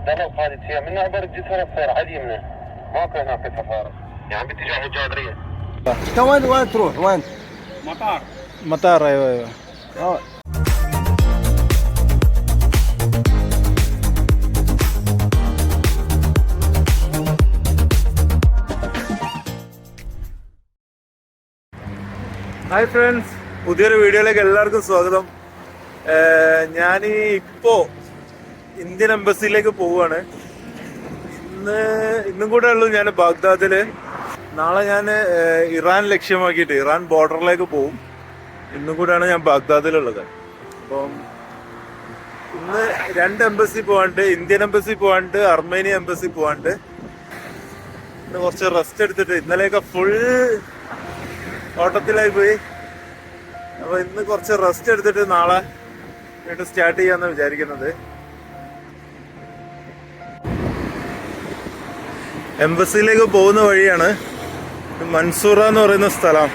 دلق هذه فيها منها عبر الجسر الصير عادي منه ماكو هناك سفارة يعني باتجاه الجادرية. انت وين تروح وين؟ مطار. ايوه. Hi friends, പുതിയൊരു വീഡിയോയിലേക്ക് എല്ലാവർക്കും സ്വാഗതം. ഞാൻ ഇപ്പോൾ ഇന്ത്യൻ എംബസിയിലേക്ക് പോവുകയാണ്. ഇന്നും കൂടെ ഉള്ളൂ ഞാൻ ബാഗ്ദാദിൽ. നാളെ ഞാൻ ഇറാൻ ലക്ഷ്യമാക്കിയിട്ട് ഇറാൻ ബോർഡറിലേക്ക് പോവും. ഇന്നും കൂടെയാണ് ഞാൻ ബാഗ്ദാദിലുള്ളത്. അപ്പം ഇന്ന് 2 എംബസി പോകാണ്ട്, ഇന്ത്യൻ എംബസി പോകാണ്ട്, അർമേനിയ എംബസി പോകാണ്ട്. ഇന്ന് കുറച്ച് റെസ്റ്റ് എടുത്തിട്ട്, ഇന്നലെയൊക്കെ ഫുൾ ഓട്ടത്തിലായി പോയി. അപ്പൊ ഇന്ന് കുറച്ച് റെസ്റ്റ് എടുത്തിട്ട് നാളെ വീണ്ടും സ്റ്റാർട്ട് ചെയ്യാന്ന് വിചാരിക്കുന്നത്. എംബസിയിലേക്ക് പോകുന്ന വഴിയാണ് മൻസൂറ എന്ന് പറയുന്ന സ്ഥലം.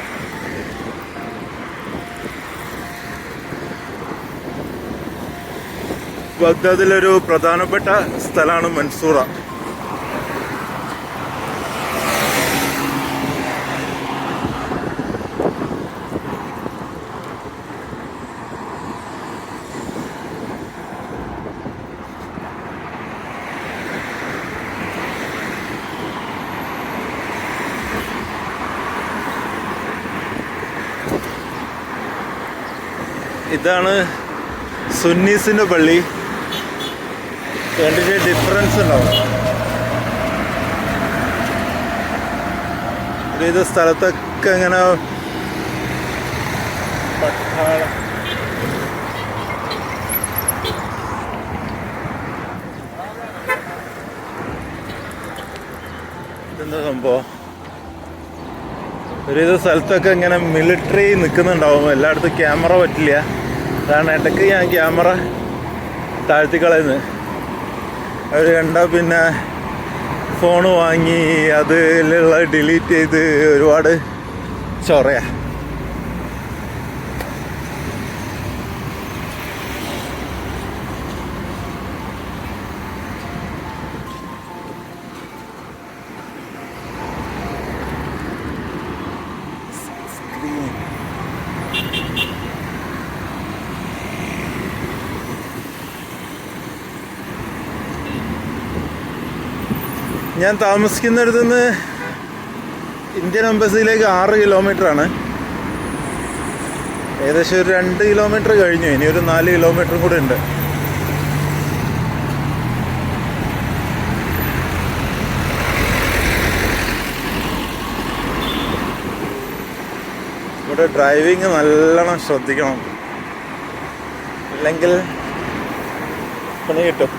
ബഗ്ദാദിലൊരു പ്രധാനപ്പെട്ട സ്ഥലമാണ് മൻസൂറ. ഇതാണ് സുന്നീസിന്റെ പള്ളി. കണ്ടിട്ട് ഡിഫറൻസ് ഉണ്ടാവും. ഇത് സ്ഥലത്തൊക്കെ ഇങ്ങനെ പട്ടാളം. ഇതെന്താ സംഭവം? ഒരുവിധ സ്ഥലത്തൊക്കെ ഇങ്ങനെ മിലിറ്ററി നിൽക്കുന്നുണ്ടാവും. എല്ലായിടത്തും ക്യാമറ പറ്റില്ല. അതാണ് ഇടയ്ക്ക് ഞാൻ ക്യാമറ താഴ്ത്തിക്കളയുന്നത്. അവർ കണ്ടാൽ പിന്നെ ഫോണ് വാങ്ങി അതിലുള്ള ഡിലീറ്റ് ചെയ്ത് ഒരുപാട് ചൊറയാ. ഞാൻ താമസിക്കുന്നിടത്തു നിന്ന് ഇന്ത്യൻ എംബസിയിലേക്ക് 6 കിലോമീറ്ററാണ്. ഏകദേശം ഒരു 2 കിലോമീറ്റർ കഴിഞ്ഞു. ഇനി ഒരു 4 കിലോമീറ്ററും കൂടെ ഉണ്ട്. ഇവിടെ ഡ്രൈവിങ് നല്ലോണം ശ്രദ്ധിക്കണം, ഇല്ലെങ്കിൽ പണി കിട്ടും.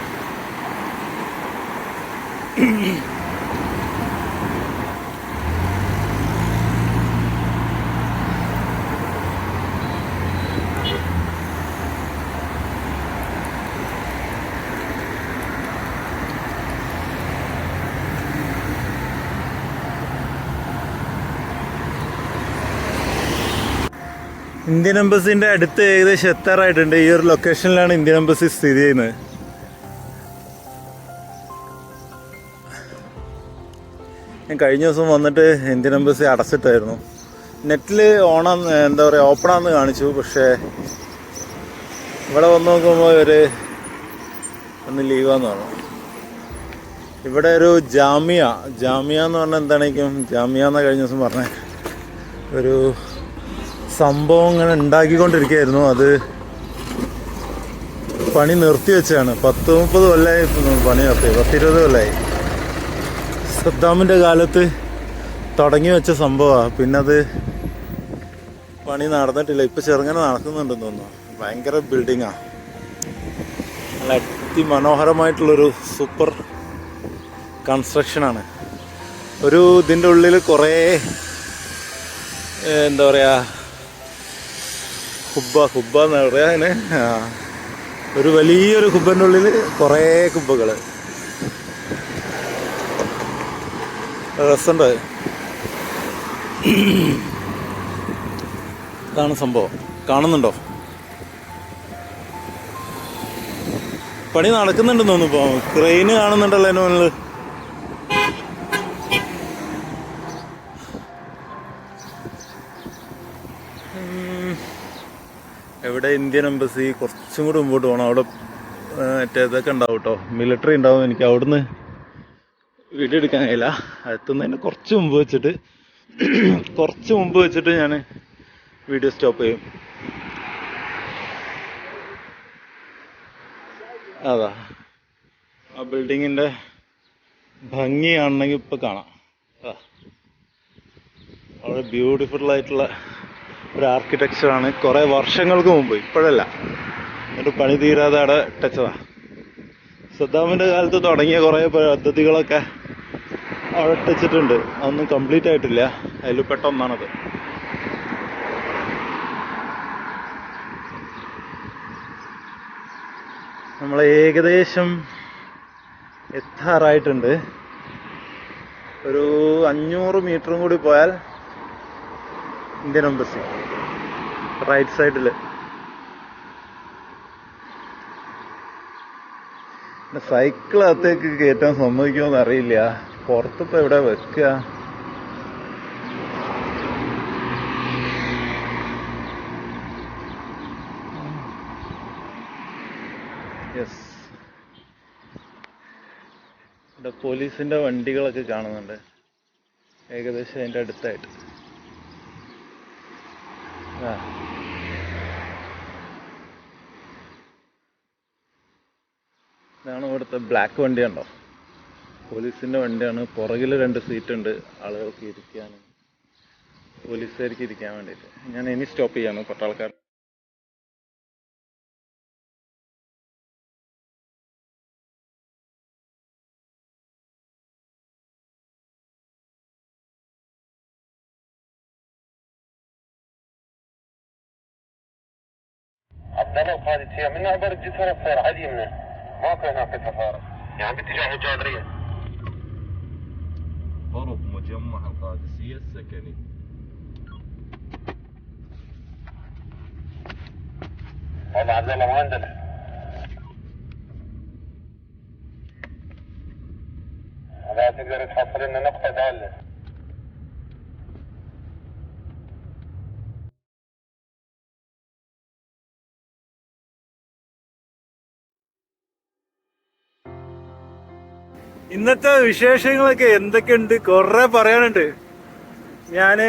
ഇന്ത്യൻ എംബസിന്റെ അടുത്ത് ഏകദേശം എത്താറായിട്ടുണ്ട്. ഈ ഒരു ലൊക്കേഷനിലാണ് ഇന്ത്യൻ എംബസി സ്ഥിതി ചെയ്യുന്നത്. ഞാൻ കഴിഞ്ഞ ദിവസം വന്നിട്ട് ഇന്ത്യൻ എംബസി അടച്ചിട്ടായിരുന്നു. നെറ്റിൽ എന്താ പറയുക, ഓപ്പണാന്ന് കാണിച്ചു. പക്ഷേ ഇവിടെ വന്ന് നോക്കുമ്പോൾ ഒന്ന് ലീവാന്ന് പറഞ്ഞു. ഇവിടെ ഒരു ജാമിയ എന്ന് പറഞ്ഞാൽ എന്താണെങ്കിലും ജാമിയ എന്നാണ് കഴിഞ്ഞ ദിവസം പറഞ്ഞത്. ഒരു സംഭവം ഇങ്ങനെ ഉണ്ടാക്കിക്കൊണ്ടിരിക്കുകയായിരുന്നു. അത് പണി നിർത്തി വെച്ചാണ്. 10-30 കൊല്ലമായി പണി നിർത്തി. 10-20 കൊല്ലമായി. സദ്ദാമിൻ്റെ കാലത്ത് തുടങ്ങി വെച്ച സംഭവമാണ്. പിന്നെ അത് പണി നടന്നിട്ടില്ല. ഇപ്പം ചെറുങ്ങനെ നടക്കുന്നുണ്ടെന്ന് തോന്നുന്നു. ഭയങ്കര ബിൽഡിങ്ങാണ്. നല്ല അതിമനോഹരമായിട്ടുള്ളൊരു സൂപ്പർ കൺസ്ട്രക്ഷനാണ്. ഇതിൻ്റെ ഉള്ളിൽ കുറേ എന്താ പറയുക, ഹുബ്ബ എന്ന് പറയാ അതിന്. ഒരു വലിയൊരു കുബ്ബൻ്റെ ഉള്ളിൽ കുറേ കുബ്ബകൾ. രസമുണ്ട്. ഇതാണ് സംഭവം. കാണുന്നുണ്ടോ? പണി നടക്കുന്നുണ്ടെന്ന് തോന്നുന്നു. ഇപ്പൊ ക്രെയിന് കാണുന്നുണ്ടല്ലോ അതിന് മുന്നിൽ. എവിടെ ഇന്ത്യൻ എംബസി? കുറച്ചും കൂടി മുമ്പോട്ട് പോകണം. അവിടെ മറ്റേ ഇതൊക്കെ ഉണ്ടാവും കേട്ടോ, മിലിറ്ററി ഉണ്ടാവും. എനിക്ക് അവിടുന്ന് വീഡിയോ എടുക്കാൻ കഴിയില്ല. എത്തുന്നതിന് കുറച്ച് മുമ്പ് വെച്ചിട്ട് ഞാൻ വീഡിയോ സ്റ്റോപ്പ് ചെയ്യും. അതാ ആ ബിൽഡിങ്ങിന്റെ ഭംഗി കാണണമെങ്കിൽ ഇപ്പൊ കാണാം. വളരെ ബ്യൂട്ടിഫുൾ ആയിട്ടുള്ള ഒരു ആർക്കിടെക്ചറാണ്. കുറെ വർഷങ്ങൾക്ക് മുമ്പ്, ഇപ്പോഴല്ല. എന്നിട്ട് പണി തീരാതെ അവിടെ ടച്ചതാ. സദ്ദാമിന്റെ കാലത്ത് തുടങ്ങിയ കുറെ പദ്ധതികളൊക്കെ അവിടെ ടച്ചിട്ടുണ്ട്. അതൊന്നും കംപ്ലീറ്റ് ആയിട്ടില്ല. അതിൽ പെട്ടൊന്നാണത്. നമ്മൾ ഏകദേശം എത്താറായിട്ടുണ്ട്. ഒരു 500 മീറ്ററും കൂടി പോയാൽ ഇന്ത്യൻ എംബസി റൈറ്റ് സൈഡില്. സൈക്കിൾ അകത്തേക്ക് കയറ്റാൻ സമ്മതിക്കുമോന്ന് അറിയില്ല. പുറത്തിപ്പോ എവിടെ വെക്കുക? യെസ്, ഇവിടെ പോലീസിന്റെ വണ്ടികളൊക്കെ കാണുന്നുണ്ട് ഏകദേശം അതിന്റെ അടുത്തായിട്ട്. ഇതാണ് ഇവിടുത്തെ ബ്ലാക്ക് വണ്ടി. ഉണ്ടോ? പോലീസിന്റെ വണ്ടിയാണ്. പുറകിൽ 2 സീറ്റ് ഉണ്ട് ആളുകൾക്ക് ഇരിക്കാൻ, പോലീസുകാർക്ക് ഇരിക്കാൻ വേണ്ടിയിട്ട്. ഞാൻ ഇനി സ്റ്റോപ്പ് ചെയ്യാണ് പട്ടാൾക്കാർ. عبد الله وخالد فيها من عبر الجسر الصغير على اليمنى ماكو هناك سفارة يعني باتجاه الجادرية. قرب مجمع القادسية السكني. والله عبد الله ما عندنا. هذا تقدر تحصل لنا نقطة دالة. ഇന്നത്തെ വിശേഷങ്ങളൊക്കെ എന്തൊക്കെയുണ്ട്? കുറെ പറയാനുണ്ട്. ഞാന്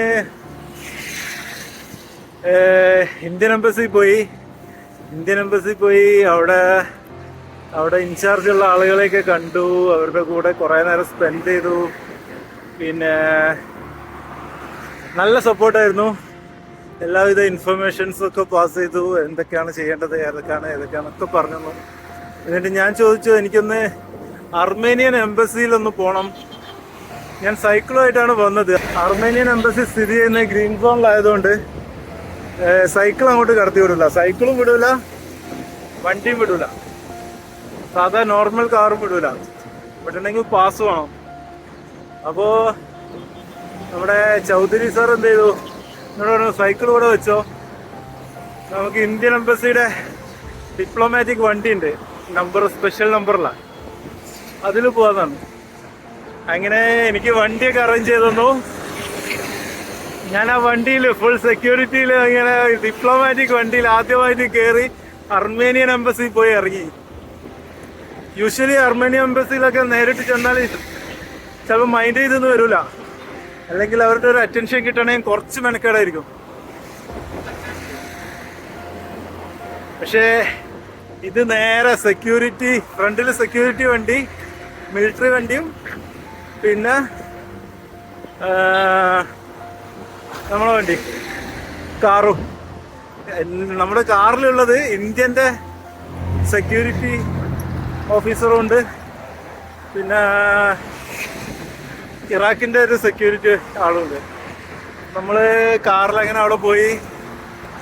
ഇന്ത്യൻ എംബസി പോയി അവിടെ ഇൻചാർജുള്ള ആളുകളെയൊക്കെ കണ്ടു. അവരുടെ കൂടെ കുറെ നേരം സ്പെൻഡ് ചെയ്തു. പിന്നെ നല്ല സപ്പോർട്ടായിരുന്നു. എല്ലാവിധ ഇൻഫർമേഷൻസ് ഒക്കെ പാസ് ചെയ്തു. എന്തൊക്കെയാണ് ചെയ്യേണ്ടത്, ഏതൊക്കെയാണൊക്കെ പറഞ്ഞു. എന്നിട്ട് ഞാൻ ചോദിച്ചു, എനിക്കൊന്ന് അർമേനിയൻ എംബസിയിലൊന്ന് പോകണം. ഞാൻ സൈക്കിളുമായിട്ടാണ് വന്നത്. അർമേനിയൻ എംബസി സ്ഥിതി ചെയ്യുന്ന ഗ്രീൻ സോണിലായതുകൊണ്ട് സൈക്കിൾ അങ്ങോട്ട് കടത്തി വിടില്ല. സൈക്കിളും വിടൂല, വണ്ടിയും വിടൂല, സാധാ നോർമൽ കാറും വിടൂല. വിടണമെങ്കിൽ പാസ് വേണം. അപ്പോ നമ്മുടെ ചൗധരി സാർ എന്ത് ചെയ്തു, എന്നോട് പറഞ്ഞു സൈക്കിൾ കൂടെ വെച്ചോ, നമുക്ക് ഇന്ത്യൻ എംബസിയുടെ ഡിപ്ലോമാറ്റിക് വണ്ടി ഉണ്ട്, സ്പെഷ്യൽ നമ്പറിലാണ്, അതിൽ പോകാന്നാണ്. അങ്ങനെ എനിക്ക് വണ്ടിയൊക്കെ അറേഞ്ച് ചെയ്ത് തന്നു. ഞാൻ ആ വണ്ടിയിൽ ഫുൾ സെക്യൂരിറ്റിയിൽ ഇങ്ങനെ ഡിപ്ലോമാറ്റിക് വണ്ടിയിൽ ആദ്യമായിട്ട് കയറി അർമേനിയൻ എംബസി പോയി ഇറങ്ങി. യൂഷ്വലി അർമേനിയൻ എംബസിയിലൊക്കെ നേരിട്ട് ചെന്നാൽ ചിലപ്പോൾ മൈൻഡ് ചെയ്തൊന്നും വരില്ല. അല്ലെങ്കിൽ അവരുടെ ഒരു അറ്റൻഷൻ കിട്ടണമെങ്കിൽ കുറച്ച് മെനക്കേടായിരിക്കും. പക്ഷേ ഇത് നേരെ സെക്യൂരിറ്റി, ഫ്രണ്ടിൽ സെക്യൂരിറ്റി വണ്ടി, മിലിറ്ററി വണ്ടിയും പിന്നെ നമ്മളെ വണ്ടി കാറും. നമ്മുടെ കാറിലുള്ളത് ഇന്ത്യൻ്റെ സെക്യൂരിറ്റി ഓഫീസറും ഉണ്ട്, പിന്നെ ഇറാഖിൻ്റെ ഒരു സെക്യൂരിറ്റി ആളുണ്ട്. നമ്മൾ കാറിലങ്ങനെ അവിടെ പോയി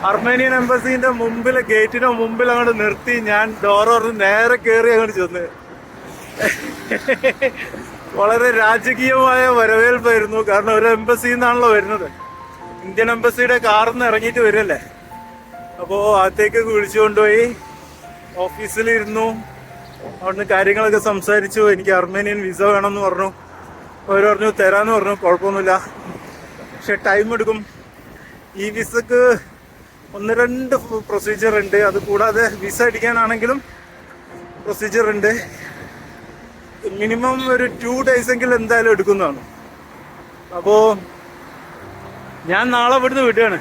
അർമേനിയൻ എംബസിന്റെ മുമ്പിൽ, ഗേറ്റിന് മുമ്പിൽ അങ്ങോട്ട് നിർത്തി. ഞാൻ ഡോർ തുറന്ന് നേരെ കയറി അങ്ങോട്ട് ചെന്ന്. വളരെ രാജകീയമായ വരവേൽപ്പായിരുന്നു. കാരണം ഒരു എംബസിയിൽ നിന്നാണല്ലോ വരുന്നത്, ഇന്ത്യൻ എംബസിയുടെ കാറിൽ നിന്ന് ഇറങ്ങിയിട്ട് വരല്ലേ. അപ്പോൾ അകത്തേക്ക് വിളിച്ചു കൊണ്ടുപോയി ഓഫീസിലിരുന്നു. അവിടുന്ന് കാര്യങ്ങളൊക്കെ സംസാരിച്ചു. എനിക്ക് അർമേനിയൻ വിസ വേണമെന്ന് പറഞ്ഞു. അവർ പറഞ്ഞു തരാമെന്ന് പറഞ്ഞു. കുഴപ്പമൊന്നുമില്ല, പക്ഷെ ടൈം എടുക്കും. ഈ വിസക്ക് 1-2 പ്രൊസീജിയർ ഉണ്ട്. അത് കൂടാതെ വിസ അടിക്കാനാണെങ്കിലും പ്രൊസീജിയർ ഉണ്ട്. മിനിമം ഒരു 2 days എങ്കിലും എന്തായാലും എടുക്കുന്നതാണ്. അപ്പോൾ ഞാൻ നാളെ ഇവിടുന്ന് വിടുകയാണ്.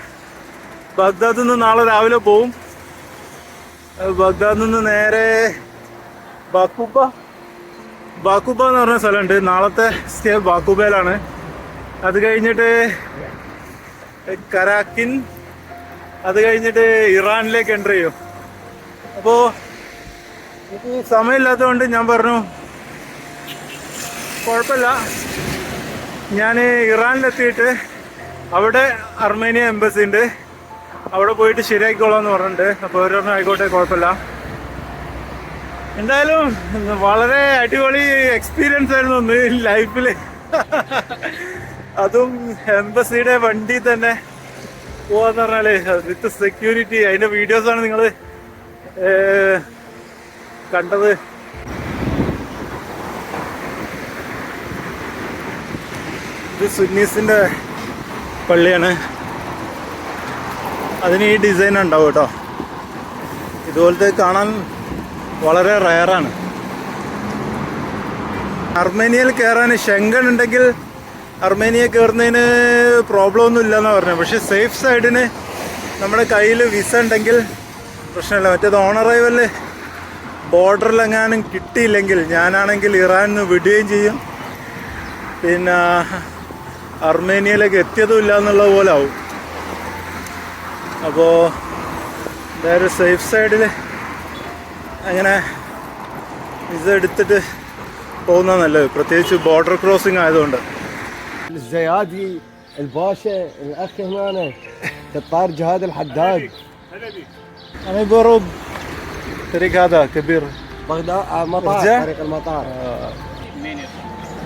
ബഗ്ദാദിൽ നിന്ന് നാളെ രാവിലെ പോവും. ബഗ്ദാദിൽ നിന്ന് നേരെ ബാക്കുബ എന്ന് പറഞ്ഞ സ്ഥലമുണ്ട്. നാളത്തെ സ്റ്റേ ബാക്കുബയിലാണ്. അത് കഴിഞ്ഞിട്ട് കരാക്കിൻ, അത് കഴിഞ്ഞിട്ട് ഇറാനിലേക്ക് എൻ്റർ ചെയ്യും. അപ്പോൾ എനിക്ക് സമയമില്ലാത്തതുകൊണ്ട് ഞാൻ പറഞ്ഞു കുഴപ്പമില്ല, ഞാൻ ഇറാനിലെത്തിയിട്ട് അവിടെ അർമേനിയ എംബസി ഉണ്ട്, അവിടെ പോയിട്ട് ശരിയാക്കിക്കോളാം എന്ന് പറഞ്ഞിട്ടുണ്ട്. അപ്പോൾ അവർ പറഞ്ഞു ആയിക്കോട്ടെ കുഴപ്പമില്ല. എന്തായാലും വളരെ അടിപൊളി എക്സ്പീരിയൻസ് ആയിരുന്നു ഒന്ന് ലൈഫിൽ. അതും എംബസിയുടെ വണ്ടി തന്നെ പോവാന്ന് പറഞ്ഞാല് വിത്ത് സെക്യൂരിറ്റി. അതിന്റെ വീഡിയോസാണ് നിങ്ങൾ കണ്ടത്. ഇത് സുന്നീസിന്റെ പള്ളിയാണ്. അതിന് ഈ ഡിസൈൻ ഉണ്ടാവും കേട്ടോ. ഇതുപോലത്തെ കാണാൻ വളരെ റയറാണ്. അർമേനിയയിൽ കയറാൻ ഷെങ്കൻ ഉണ്ടെങ്കിൽ അർമേനിയ കയറുന്നതിന് പ്രോബ്ലം ഒന്നും ഇല്ലെന്നാണ് പറഞ്ഞത്. പക്ഷെ സേഫ് സൈഡിന് നമ്മുടെ കയ്യിൽ വിസ ഉണ്ടെങ്കിൽ പ്രശ്നമില്ല. മറ്റേത് ഓൺ അറൈവല് ബോർഡറിലെങ്ങാനും കിട്ടിയില്ലെങ്കിൽ ഞാനാണെങ്കിൽ ഇറാനിൽ നിന്ന് വിടുകയും ചെയ്യും, പിന്നെ അർമേനിയയിലേക്ക് എത്തിയതും ഇല്ല എന്നുള്ള പോലെ ആവും. അപ്പോൾ എന്തായാലും സേഫ് സൈഡിൽ അങ്ങനെ വിസ എടുത്തിട്ട് പോകുന്നത് നല്ലത്, പ്രത്യേകിച്ച് ബോർഡർ ക്രോസിംഗ് ആയതുകൊണ്ട്. الزيادي الباشا الاخ هنا الطار جهاد الحداد. انا بروب طريق هذا كبير بغداد مطار رجع؟ طريق المطار.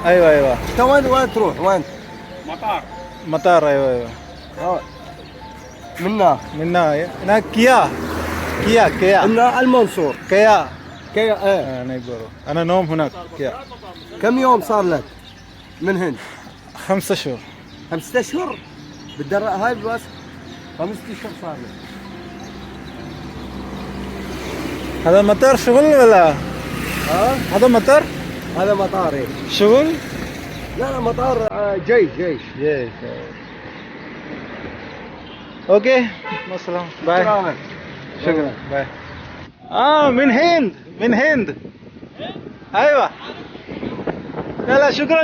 ايوه انت وين تروح وين؟ مطار ايوه منا هناك كيا انا المنصور كيا كي ايه. انا بروب انا نوم هناك كيا. كم يوم صار لك من هند؟ 5 شهور. 5 اشهر بالدرة هاي بس 5 اشهر صار لك. هذا مطار شغل ولا ها هذا مطار هذا مطار ايه. شغل؟ لا مطار جيش يس. اوكي السلام باي. شكرا باي. من هند ايوه. لا شكرا.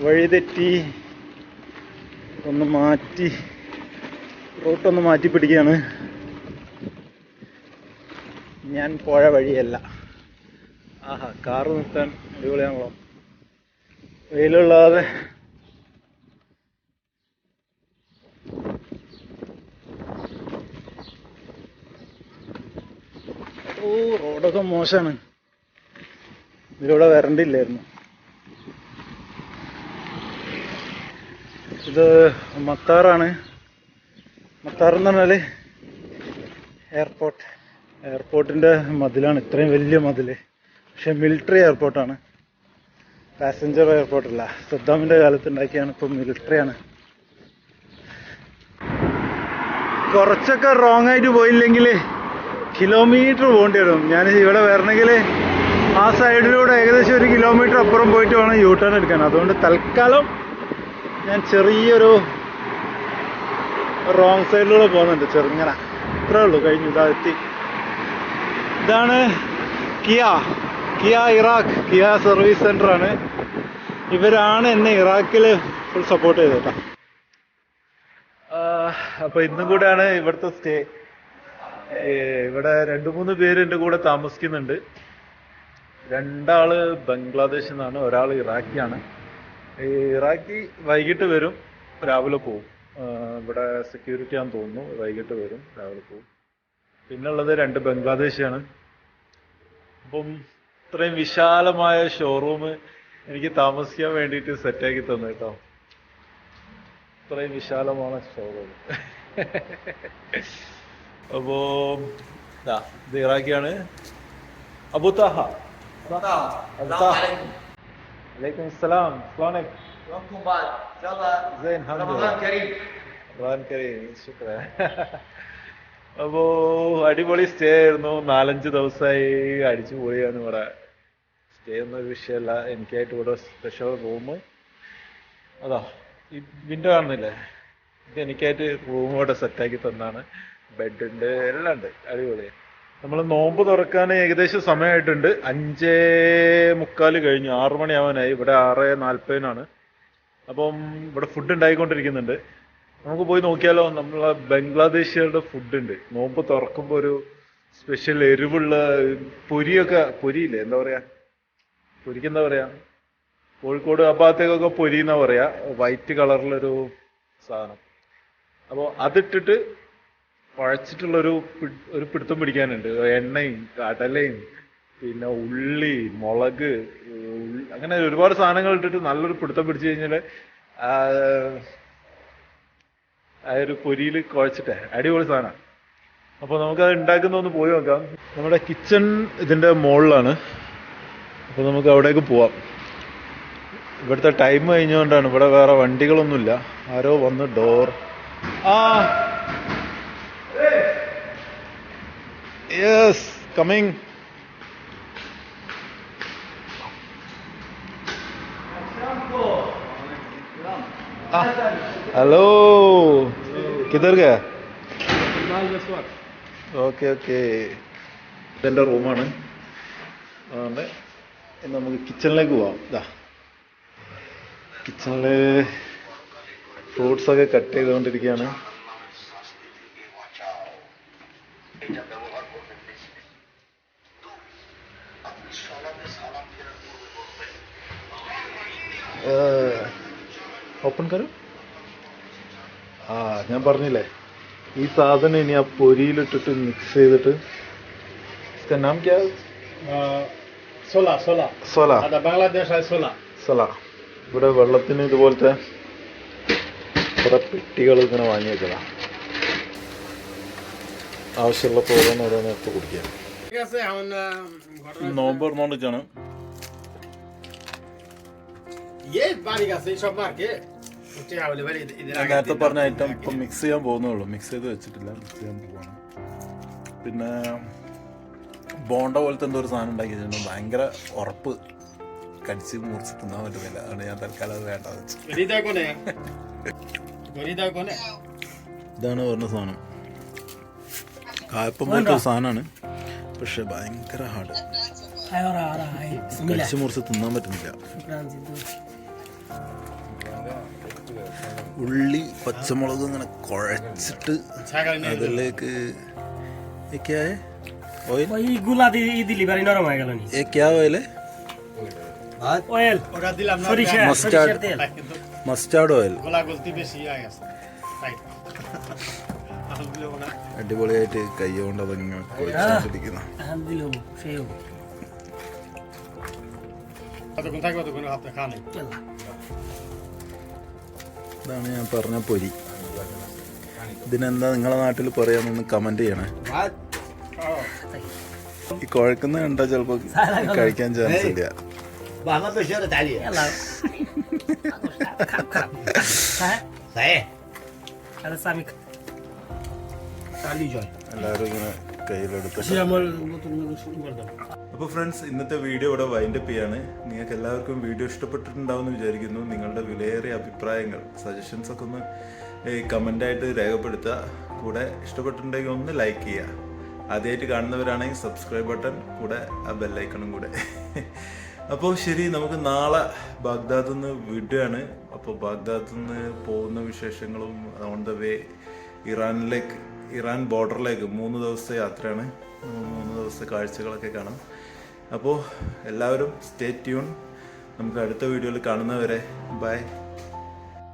വഴിതെറ്റി ഒന്ന് മാറ്റി റൂട്ടൊന്ന് മാറ്റി പിടിക്കുകയാണ്. ഞാൻ പോയ വഴിയല്ല. ആഹാ, കാറ് നിർത്താൻ അടിപൊളിയാണല്ലോ, വെയിലുള്ളാതെ. റോഡൊക്കെ മോശമാണ്, ഇതിലൂടെ വരണ്ടില്ലായിരുന്നു. ഇത് മത്താറാണ്. മത്താർ എന്ന് പറഞ്ഞാല് എയർപോർട്ടിന്റെ മതിലാണ്. ഇത്രയും വലിയ മതില്, പക്ഷെ മിലിറ്ററി എയർപോർട്ടാണ്, പാസഞ്ചർ എയർപോർട്ടല്ല. സദ്ദാമിന്റെ കാലത്ത് ഉണ്ടാക്കിയാണ്, ഇപ്പം മിലിറ്ററിയാണ്. കുറച്ചൊക്കെ റോങ് ആയിട്ട് പോയില്ലെങ്കിൽ കിലോമീറ്റർ പോകേണ്ടി വരും. ഞാൻ ഇവിടെ വരണമെങ്കിൽ ആ സൈഡിലൂടെ ഏകദേശം 1 കിലോമീറ്റർ അപ്പുറം പോയിട്ട് വേണം യൂ ടേൺ എടുക്കാൻ. അതുകൊണ്ട് തൽക്കാലം ഞാൻ ചെറിയൊരു റോങ് സൈഡിലൂടെ പോകുന്നുണ്ട്, ചെറുങ്ങനെ. ഇത്രേ ഉള്ളൂ, കഴിഞ്ഞു. ഇതാ എത്തി. ഇതാണ് Kia Iraq, Kia service centre ആണ്. ഇവരാണ് എന്നെ ഇറാഖിൽ ഫുൾ സപ്പോർട്ട് ചെയ്തേട്ടാ. അപ്പൊ ഇന്നും കൂടെയാണ് ഇവിടുത്തെ സ്റ്റേ. ഇവിടെ 2-3 പേര് എൻ്റെ കൂടെ താമസിക്കുന്നുണ്ട്. 2 ആള് ബംഗ്ലാദേശിൽ നിന്നാണ്, ഒരാൾ ഇറാഖിയാണ്. ഇറാഖി വൈകിട്ട് വരും, രാവിലെ പോവും. ഇവിടെ സെക്യൂരിറ്റി ആണെന്ന് തോന്നുന്നു. വൈകിട്ട് വരും, രാവിലെ പോവും. പിന്നുള്ളത് 2 ബംഗ്ലാദേശിയാണ്. അപ്പം ഇത്രയും വിശാലമായ ഷോറൂം എനിക്ക് താമസിക്കാൻ വേണ്ടിയിട്ട് സെറ്റാക്കി തന്നു കേട്ടോ. ഇത്രയും വിശാലമാണ് ഷോറൂം. അപ്പോ ഇത് ഇറാഖിയാണ്. അബു താഹ. വലൈക്കും അസ്സലാം. അപ്പോ അടിപൊളി സ്റ്റേ ആയിരുന്നു. 4-5 ദിവസമായി അടിച്ചു പോയാണ് ഇവിടെ. സ്റ്റേ ഒന്നും ഒരു വിഷയമല്ല. എനിക്കായിട്ട് ഇവിടെ സ്പെഷ്യൽ റൂം അതാ ഈ വിൻഡോ കാണുന്നില്ലേ, ഇത് എനിക്കായിട്ട് റൂം ഇവിടെ സെറ്റാക്കി തന്നാണ്. ബെഡുണ്ട്, എല്ലാം ഉണ്ട്, അടിപൊളി. നമ്മൾ നോമ്പ് തുറക്കാൻ ഏകദേശം സമയമായിട്ടുണ്ട്. 5:45 കഴിഞ്ഞു, 6 മണിയാവാനായി. ഇവിടെ 6:40 അപ്പം ഇവിടെ ഫുഡ് ഉണ്ടായിക്കൊണ്ടിരിക്കുന്നുണ്ട്. നമുക്ക് പോയി നോക്കിയാലോ. നമ്മളെ ബംഗ്ലാദേശികളുടെ ഫുഡ് ഉണ്ട്. നോമ്പ് തുറക്കുമ്പോൾ ഒരു സ്പെഷ്യൽ എരിവുള്ള പൊരിയില്ലേ, എന്താ പറയാ, പൊരിക്ക് എന്താ പറയാ, കോഴിക്കോട് ആ ഭാഗത്തേക്കൊക്കെ പൊരി എന്നാ പറയാ, വൈറ്റ് കളറിലൊരു സാധനം. അപ്പോൾ അതിട്ടിട്ട് കുഴച്ചിട്ടുള്ളൊരു പിടുത്തം പിടിക്കാനുണ്ട്. എണ്ണയും കടലയും പിന്നെ ഉള്ളി, മുളക്, അങ്ങനെ ഒരുപാട് സാധനങ്ങൾ ഇട്ടിട്ട് നല്ലൊരു പിടുത്തം പിടിച്ചു കഴിഞ്ഞാൽ ആ ഒരു പൊരിയിൽ കുഴച്ചിട്ടേ അടിപൊളി സാധനം. അപ്പോൾ നമുക്കത് ഉണ്ടാക്കുന്ന ഒന്ന് പോയി നോക്കാം. നമ്മുടെ കിച്ചൺ ഇതിൻ്റെ മുകളിലാണ്. അപ്പോൾ നമുക്ക് അവിടേക്ക് പോവാം. ഇവിടുത്തെ ടൈം കഴിഞ്ഞുകൊണ്ടാണ്. ഇവിടെ വേറെ വണ്ടികളൊന്നുമില്ല. ആരോ വന്ന് ഡോർ യെസ് കമ്മിങ്. हेलो किधर गया? Okay okay. ഇതെൻ്റെ റൂമാണ്. അതുകൊണ്ട് നമുക്ക് കിച്ചണിലേക്ക് പോവാം. ഇതാ കിച്ചണിൽ ഫ്രൂട്ട്സൊക്കെ കട്ട് ചെയ്തുകൊണ്ടിരിക്കുകയാണ്. ഓപ്പൺ കരു. ഞാൻ പറഞ്ഞില്ലേ, ഈ സാധനം ഇനി ആ പൊരിയിലിട്ടിട്ട് മിക്സ് ചെയ്തിട്ട് നാം ക്യാ? സോല. ഇവിടെ വെള്ളത്തിന് ഇതുപോലത്തെ കുറെ പെട്ടികൾ ഇങ്ങനെ വാങ്ങി വെക്കണം. ആവശ്യമുള്ളപ്പോൾ ഓരോന്ന് എടുത്ത് കുടിക്കാം. നോമ്പ് പറഞ്ഞോണ്ടിരിക്കാണ്. നേരത്തെ പറഞ്ഞ ഐറ്റം ഇപ്പം മിക്സ് ചെയ്യാൻ പോകുന്നുള്ളൂ. മിക്സ് ചെയ്ത് വെച്ചിട്ടില്ല, മിക്സ് ചെയ്യാൻ പോവാണ്. പിന്നെ ബോണ്ട പോലത്തെ എന്തോ ഒരു സാധനം ഉണ്ടാക്കി വെച്ചിട്ടുണ്ട്. ഭയങ്കര ഉറപ്പ്, കടിച്ച് മുറിച്ച് തിന്നാൻ പറ്റുന്നില്ല. അതുകൊണ്ട് ഞാൻ തൽക്കാലം അത് വേണ്ട വെച്ചു. ഇതാണ് പറഞ്ഞ സാധനം. കായപ്പം പോലത്തെ സാധനമാണ്, പക്ഷെ ഭയങ്കര ഹാർഡ്. കടിച്ച് മുറിച്ച് തിന്നാൻ പറ്റുന്നില്ല. ഉള്ളി, പച്ചമുളക് ഇങ്ങനെ കുഴച്ചിട്ട് അതിലേക്ക് മസ്റ്റാർഡ് ഓയിൽ. അടിപൊളിയായിട്ട് കൈ കൊണ്ട് അതങ്ങനെ കുഴച്ചിട്ടിരിക്കുന്നു. ഇതാണ് ഞാൻ പറഞ്ഞ പൊരി. ഇതിനെന്താ നിങ്ങളെ നാട്ടിൽ പറയാന്നൊന്ന് കമന്റ് ചെയ്യണേ. ഈ കുഴക്കുന്ന കണ്ടാ ചിലപ്പോ കഴിക്കാൻ ചാൻസ് ഇല്ല. എല്ലാവരും ഇങ്ങനെ കയ്യിലെടുത്ത്. അപ്പോൾ ഫ്രണ്ട്സ്, ഇന്നത്തെ വീഡിയോ ഇവിടെ വൈൻഡപ്പ് ചെയ്യാണ്. നിങ്ങൾക്ക് എല്ലാവർക്കും വീഡിയോ ഇഷ്ടപ്പെട്ടിട്ടുണ്ടാവുമെന്ന് വിചാരിക്കുന്നു. നിങ്ങളുടെ വിലയേറിയ അഭിപ്രായങ്ങൾ, സജഷൻസ് ഒക്കെ ഒന്ന് കമൻ്റായിട്ട് രേഖപ്പെടുത്തുക. കൂടെ ഇഷ്ടപ്പെട്ടിട്ടുണ്ടെങ്കിൽ ഒന്ന് ലൈക്ക് ചെയ്യുക. ആദ്യമായിട്ട് കാണുന്നവരാണെങ്കിൽ സബ്സ്ക്രൈബ് ബട്ടൺ, കൂടെ ആ ബെല്ലൈക്കണും കൂടെ. അപ്പോൾ ശരി, നമുക്ക് നാളെ ബാഗ്ദാദിൽ നിന്ന് വിടുകയാണ്. അപ്പോൾ ബാഗ്ദാദിൽ നിന്ന് പോകുന്ന വിശേഷങ്ങളും ഓൺ ദ വേ ഇറാൻ ബോർഡറിലേക്ക് 3 ദിവസത്തെ യാത്രയാണ്. 3 ദിവസത്തെ കാഴ്ചകളൊക്കെ കാണാം. അപ്പോൾ എല്ലാവരും സ്റ്റേ ട്യൂൺ. നമുക്ക് അടുത്ത വീഡിയോയിൽ കാണുന്നവരെ ബൈ.